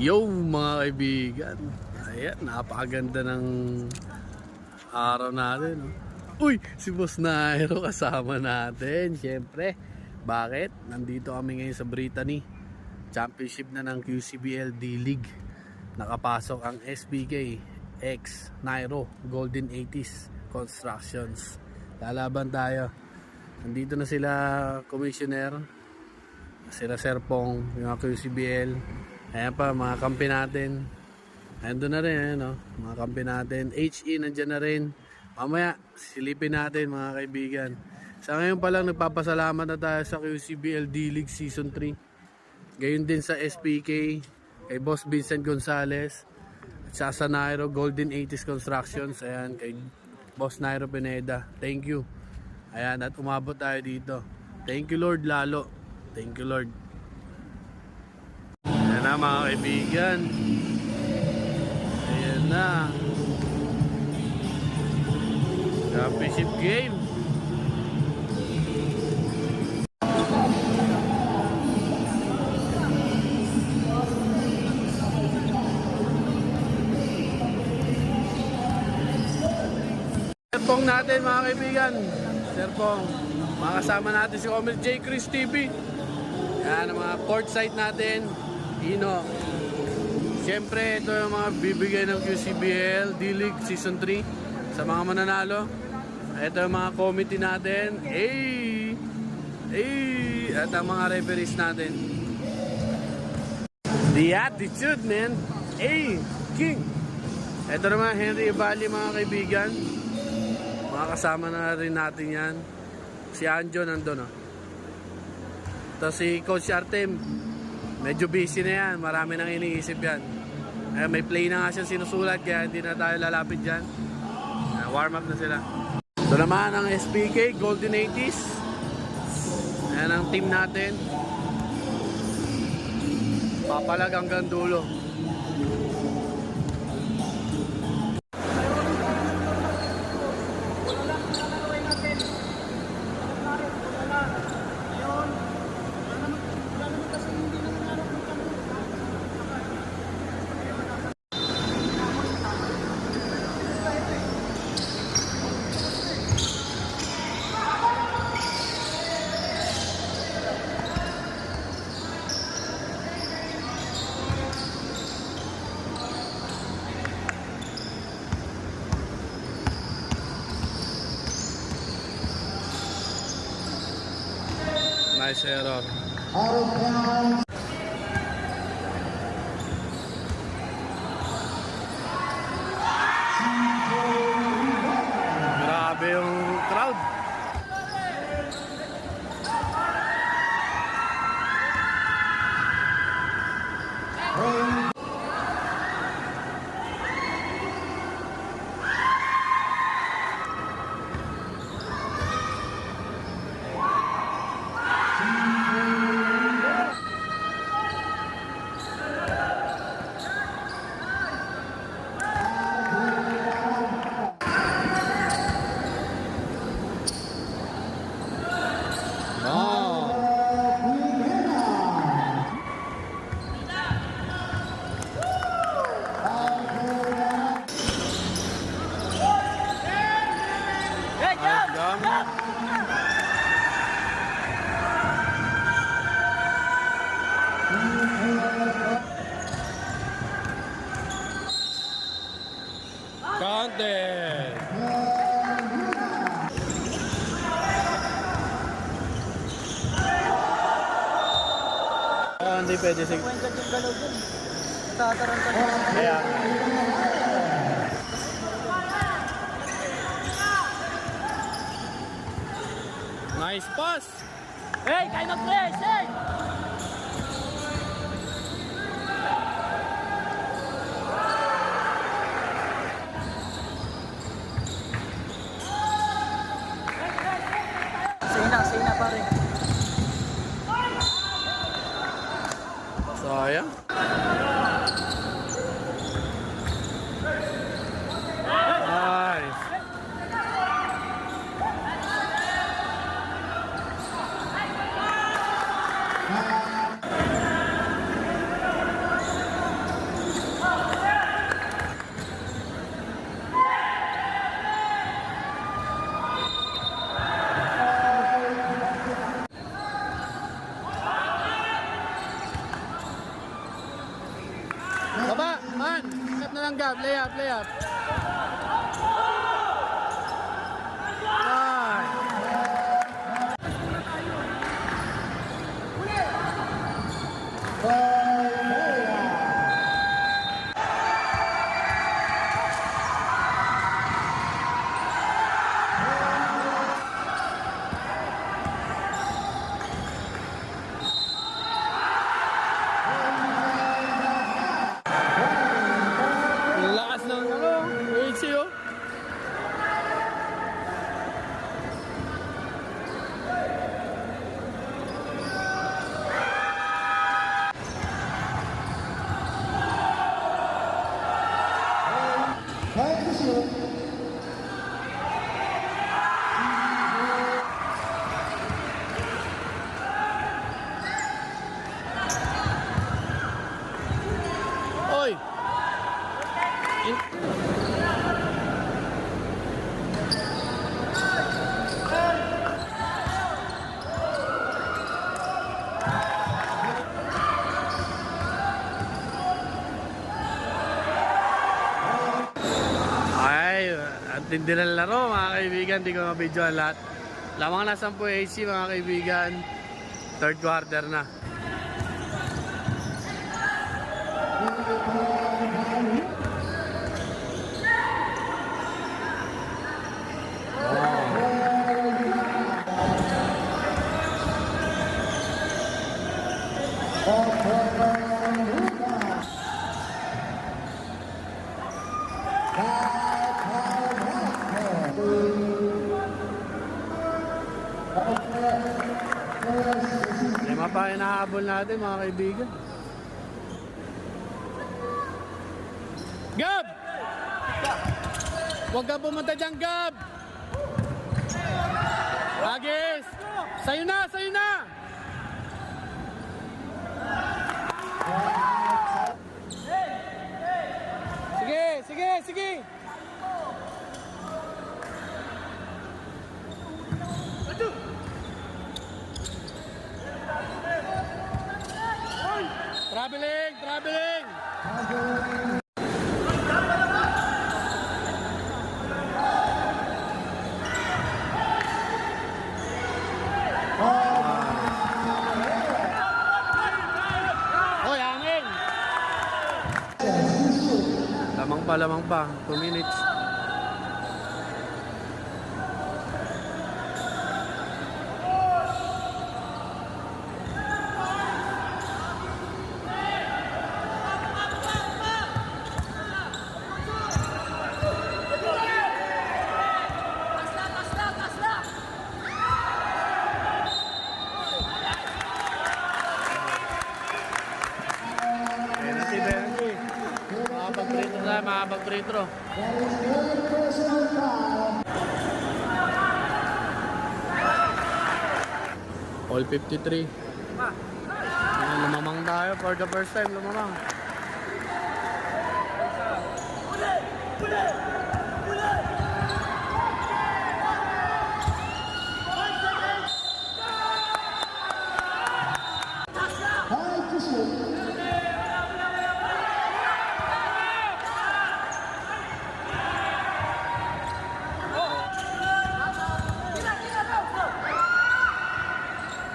Yo mga kaibigan, ayan, napakaganda ng araw natin. Uy, si Boss Nairo kasama natin. Siyempre, bakit? Nandito kami ngayon sa Brittany. Championship na ng QCBL D-League. Nakapasok ang SBK X Nairo Golden 80s Constructions. Lalaban tayo. Nandito na sila commissioner, sila Sir Pong, yung QCBL. Ayan pa, mga kampi natin. Ayan na rin, ayan, no? Mga kampi natin. HE nandyan na rin. Mamaya, silipin natin mga kaibigan. Sa ngayon pa lang, nagpapasalamat na tayo sa QCBL D-League Season 3. Gayon din sa SPK, kay Boss Vincent Gonzalez, at sa Nairo Golden 80s Constructions. Ayan, kay Boss Nairo Pineda. Thank you. Ayan, at umabot tayo dito. Thank you Lord lalo. Thank you Lord. Ayan na mga kaibigan. Ayan na. Championship game. Sir Pong natin mga kaibigan. Sir Pong. Makasama natin si Omer J. Chris TV. Yan ang mga court site natin. Ino. Siyempre, ito yung mga bibigay ng QCBL D-League Season 3 sa mga mananalo. Ito yung mga committee natin. At ang mga referees natin. The attitude, man. King. Ito naman, Henry Ibali, mga kaibigan. Mga kasama na rin natin yan. Si Anjo nandun, oh. Ito si Coach Artem. Medyo busy na yan. Marami nang iniisip yan. May play na nga siya sinusulat, kaya hindi na tayo lalapit dyan. Warm up na sila. Ito naman ang SPK Golden 80s. Ayan ang team natin. Papalag hanggang dulo. Nice error. Grabe yung crowd. Counted. Hindi pwede sig. Kaya nice pass. Hey, kind of press, hey! Say na pare. Sayang. Nice. Baba, man. Cut na lang Gab. Lay up, lay up. Ay. Lakas ng ano, AC oh. Oy! Ay, ang tindi ng laro mga kaibigan, di ko mabidyo ang lahat. Lamang na 10 AC mga kaibigan, third quarter na. Lima pa hinahabol natin mga kaibigan. Gab! Huwag ka pumunta dyan, Gab! Agis! Sa'yo na! Sa'yo na! Sige! Sige! Sige! Traveling! Traveling! Hoy, hangin! Lamang pa. 2 minutes. Makapag-free-throw. All 53. Lumamang tayo for the first time. Lumamang.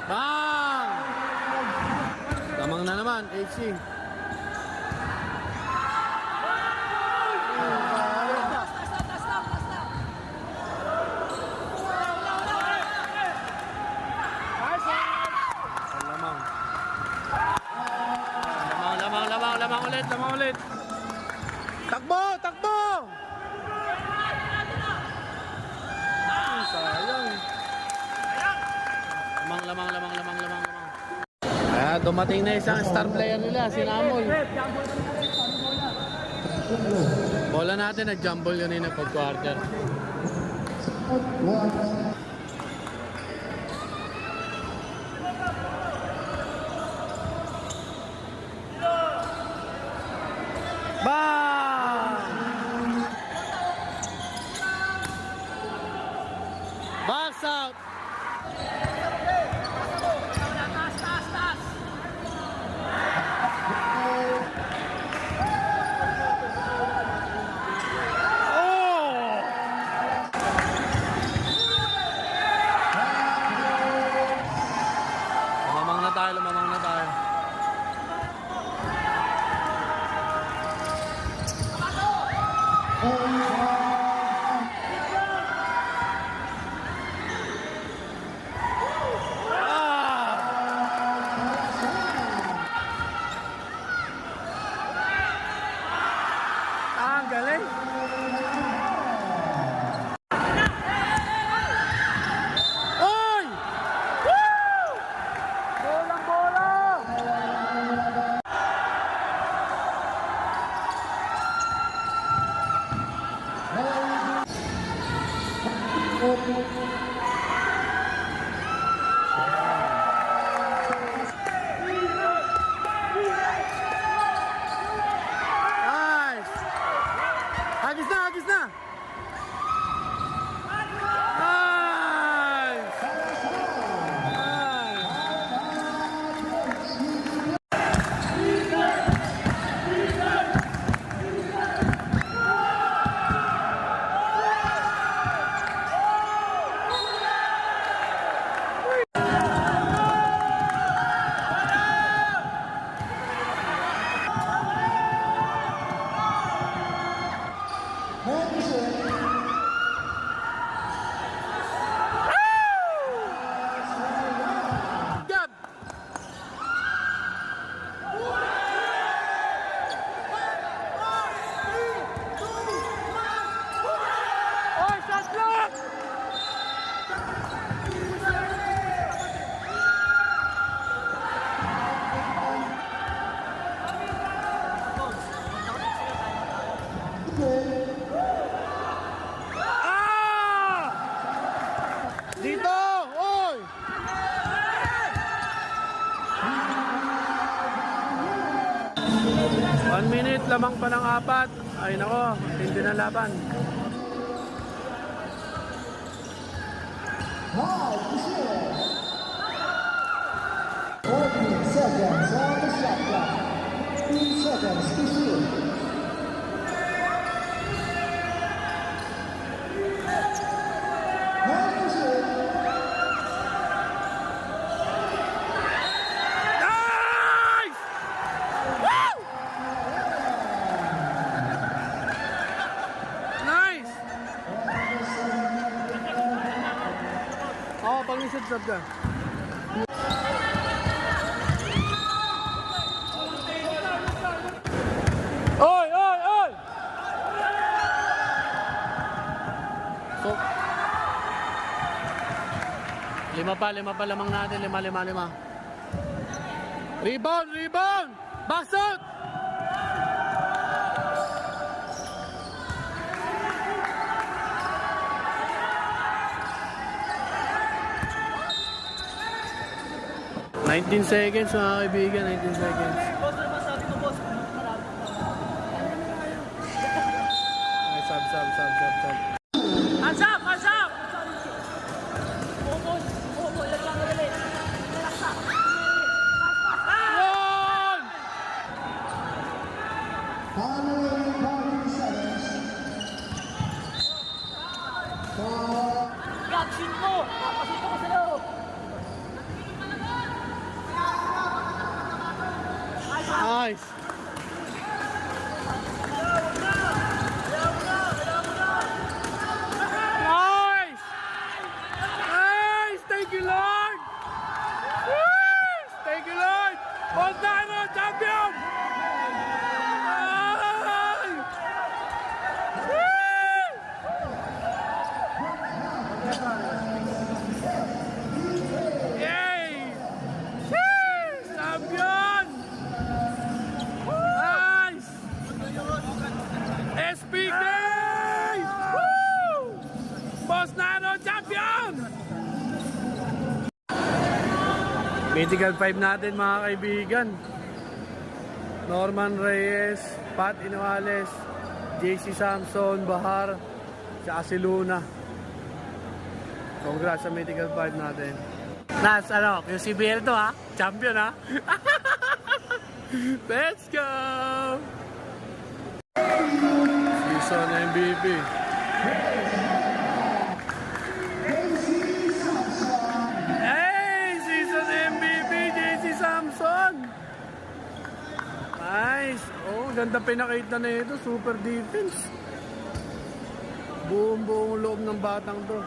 Bang! Tamang na naman, HC. Lamang ulit. Takbo! Takbo! Sayang. Lamang. Kaya dumating na isang star player nila, si Namol. Bola natin, nag-jumble yun yung pag-quarter. Box out! 1 minute, lamang pa ng 4. Ay nako, hindi na laban. Now, Brazil. 14 seconds on the shot clock. 3 seconds to shoot. Now, Brazil. Nice! Woo! Nice! Oo, pang-isip-sab ka. Oy, oy, oy! So, lima pa lamang natin. Lima. Rebound! Backsot! ...19 seconds mga kaibigan, 19 seconds. Boss, ano masabi mo, boss? Ay, sub. Hands up! Oh, boss. Lagyan ka dali. One! Following 40 seconds. Gab, shoot mo! Papasok ko sa loob. Nice! Nice! Thank you, Lord! Thank you, Lord! Montano, champion! Ay! Yay! Champion! Nice! SPK! Woo! Boss Nano, champion! Mythical 5 natin mga kaibigan. Norman Reyes, Pat Inuales, JC Samson, Bahar, tsaka si Luna. Congrats sa Mythical 5 natin. Nas, QCBL to ha? Champion ha? Let's go! Season MVP. Hey! Season MVP, JC Samson! Nice! Oh, ganda pinakita na ito. Super defense. Buong loob ng batang to.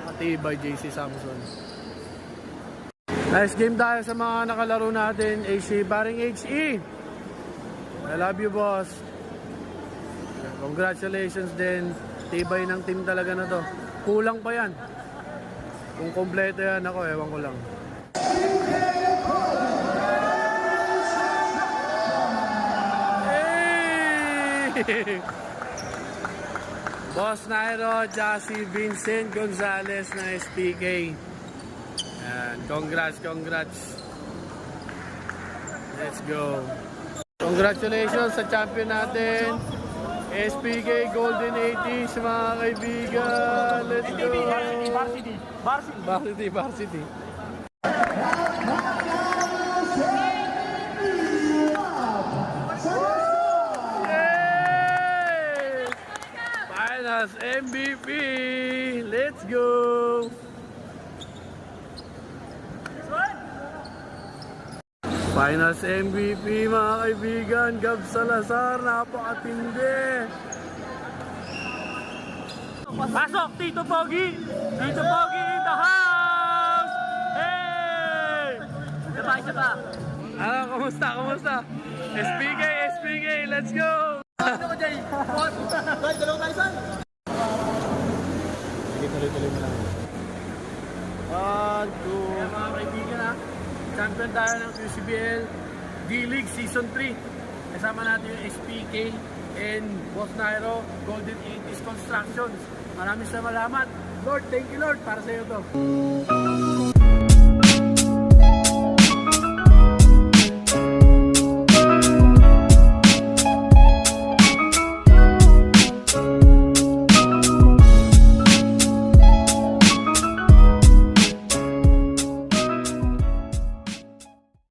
Matibay JC Samson. Nice game tayo sa mga nakalaro natin. AC, paring HE. I love you, boss. Congratulations din. Tibay ng team talaga na to. Kulang pa yan. Kung kompleto yan ako, ewan ko lang. Hey! Boss Nairo, Jassy, Vincent Gonzalez na SPK. Yan. Congrats. Let's go. Congratulations sa champion natin. SPK Golden 80s mga kaibigan. Let's go. Varsity. Yay! Finals MVP. Let's go. Finals MVP mga kaibigan, Gab Salazar, napakatindi. Pasok, Tito Pogi in the house! Hey! Isa pa. Kumusta? SPK, let's go! Ano ko, Jay? Guys, dalawang tayo saan? Sige, tuloy mo lang. 1, 2. Kaya mga kaibigan ha, champion tayo ng QCBL D-League Season 3. Kasama natin yung SPK and Boss Nairo, Golden 80s Constructions. Maraming salamat. Lord, thank you Lord para sa iyo to.